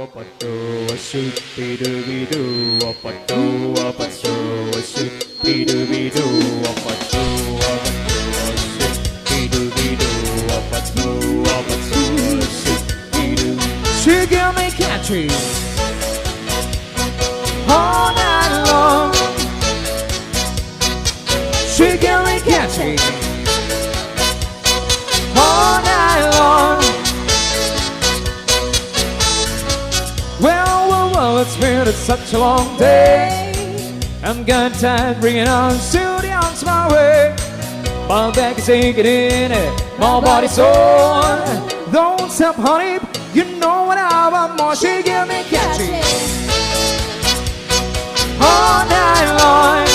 She give me catchy all night long. She give me catchy all night long. Well, it's been such a long day. I'm getting tired bringing on the arms my way. My back is aching in it, my body's sore. Don't stop, honey, you know what I want more. She give me catchy all night long.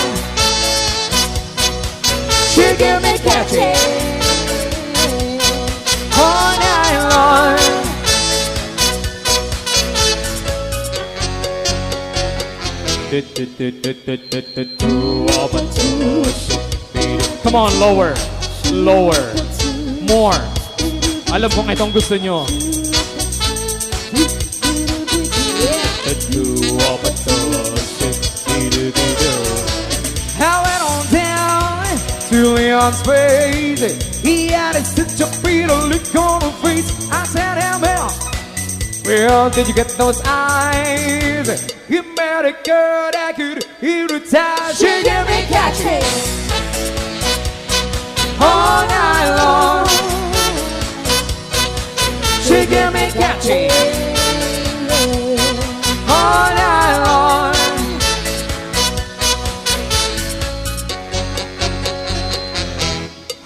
She give me catchy all night long. Come on, lower, lower, more. Alam kong itong gusto nyo. I went on down to Leon's face. He had such a bitter look on her face. I said, hey man, where did you get those eyes? You met a girl that could hypnotize. She gave me catchy all night long. She gave me catchy all night long.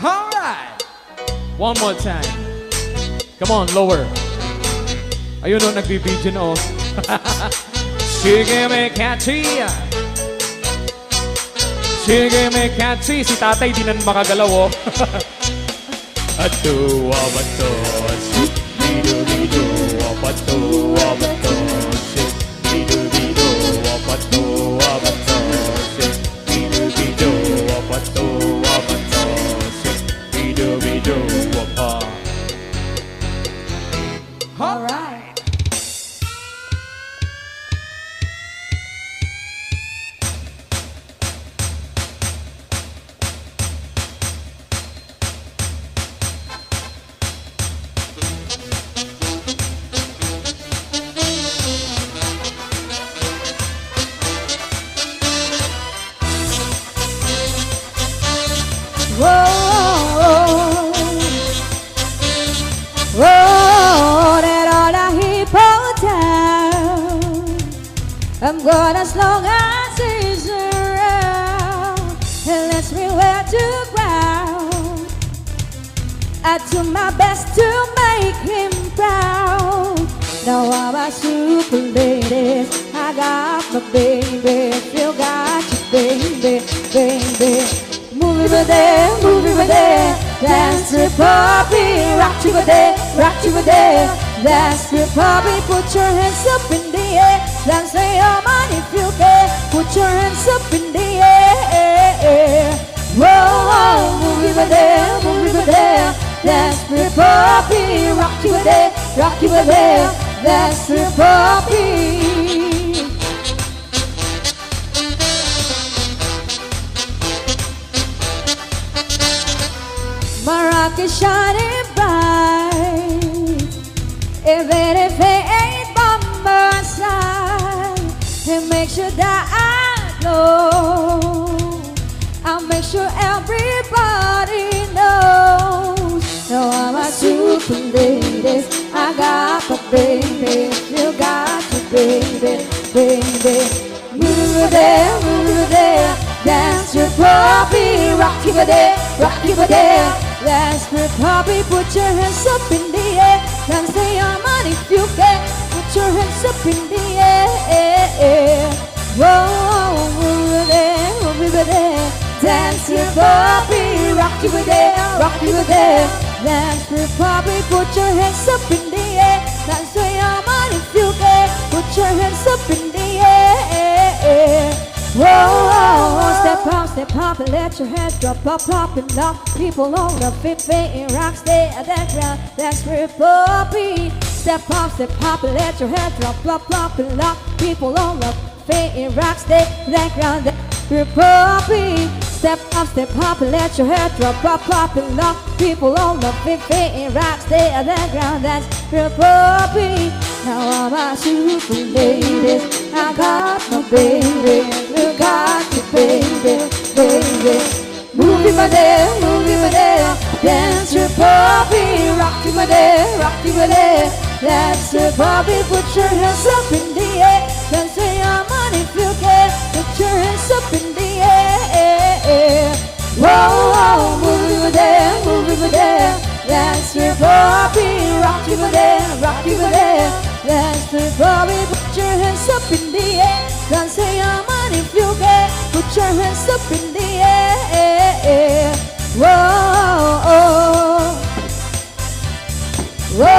All right, one more time. Come on, lower. Ayun o, nagbibidyo na o. She gave me catchy. She gave me catchy. Si tatay di na makagalaw o. Ato, abato, bido, bido, abato, abato, bido, bido, abato, abato, bido, bido, abato, abato, bido, bido, abato. All right. I'm good as long as he's around. He lets me wear to ground. I do my best to make him proud. Now I'm a super lady. I got my baby. You got your baby, baby. Move over there, move over there. Dance to puppy. Rock you over there, rock you over there. Dance to puppy. Put your hands up in the air. Dance to your man if you care. Put your hands up in the air. Whoa, whoa, move over there, move over there. Dance to puppy. Rock you over there, rock you over there. Dance to puppy. My rock is shining bright. Even if it ain't by my side, it makes sure that I glow. I'll make sure everybody knows. No, I'm a super lady. I got my baby. You got your baby, baby. Move over there, move over there. Dance your puppy. Rock over there, rock over there. Dance your puppy. Put your hands up in the air. Dance to your man if you can. Put your hands up in the air. Whoa, move over there, move over there. Dance your puppy. Rock over there, rock over there. Dance your puppy. Put your hands up in the air. Dance to your man if you can. Put your hands up in the air. Whoa, step up and let your hands drop up, popping up. People on the fit, fitting rocks, stay at that ground. That's where puppy. Step up, let your head drop, plop, plop, and lock. People all love, fade rocks, they ground, Republic. Step up, let your head drop, plop, plop, and lock. People all love, fade rocks, they ground, that's Republic. Now I'm a super lady, I got my baby, you got your baby, baby. Moving my day, dance Republic, rock my day, dance Republic. Put your hands up in the air, can say I'm on if you care. Put your hands up in the air. Whoa, moving my day, dance Republic, rock my day, dance Republic. Put your hands up in the air, can say I'm on if you care. Put your hands up in the air. Whoa, whoa,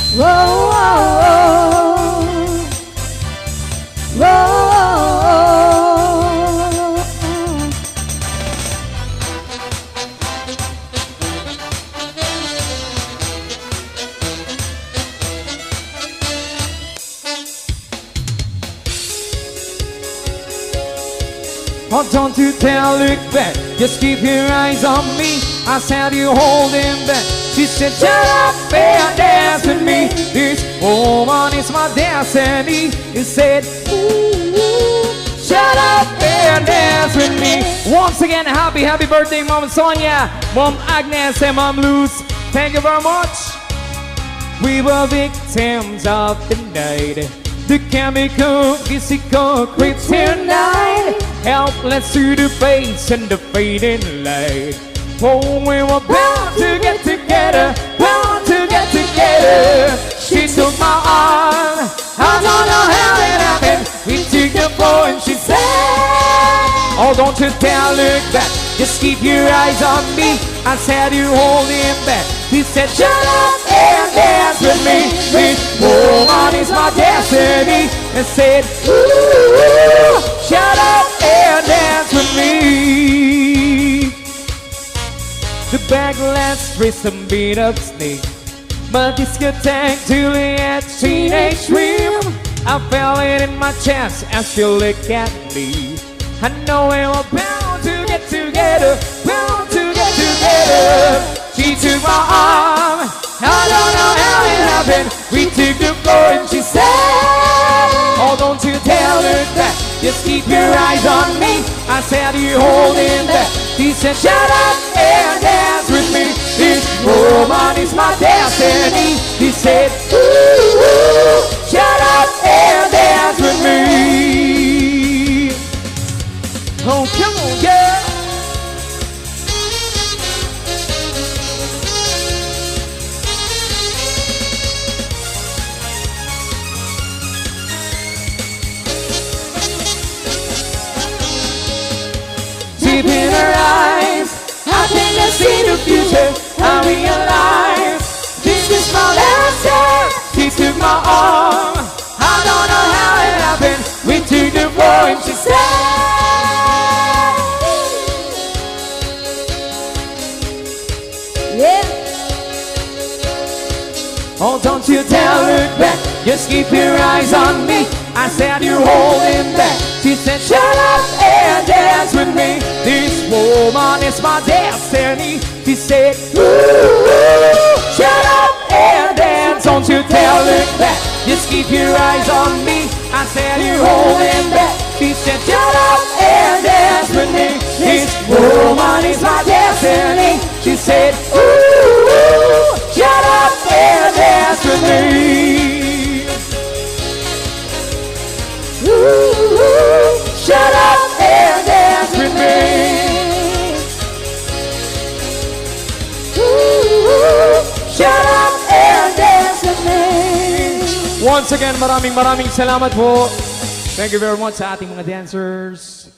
whoa, whoa. Oh, don't you dare look back, just keep your eyes on me. I said you holding back. She said, shut up and dance with me. This woman is my destiny. He said, ooh, shut up and dance with me. Once again, happy birthday, Mom Sonia, Mom Agnes, and Mom Luz. Thank you very much. We were victims of the night, the chemical, physical kryptonite, helpless to the face and the fading light. Oh, we were bound to get together, bound to get together. She took my arm, I don't know how it happened. We took the floor and she said, oh, don't you dare look back, just keep your eyes on me. I said you hold him back. He said, shut up and dance with me. This woman is my destiny. And said, ooh, shut up and dance with me. The backlash rhythm beat up snake, but discotheque Juliet teenage dream. I felt it in my chest as you look at me. I know we were bound to get together, bound to get together. She took my arm, I don't know how it happened. We took the floor and she said, oh, don't you dare look back, just keep your eyes on me. I said you holding back. She said, shut up and dance with me. This woman is my destiny. He said, ooh, shut up and dance with me. Oh, come on, girl. Deep in her eyes, I think I see the future. I realize this is my last chance. She took my arm, I don't know how it happened. We took the floor and she said, Yeah. oh, don't you dare look back, just keep your eyes on me. I said you're holding back. She said, shut up and dance with me. This woman is my destiny. She said, ooh, shut up and dance. Don't you dare look back, just keep your eyes on me. I said you're holding back. She said, shut up and dance with me. This woman is my destiny. She said, ooh, shut up and dance with me. Ooh, shut up and dance with me. Ooh, shut up and dance with me. Once again, maraming salamat po. Thank you very much sa ating mga dancers.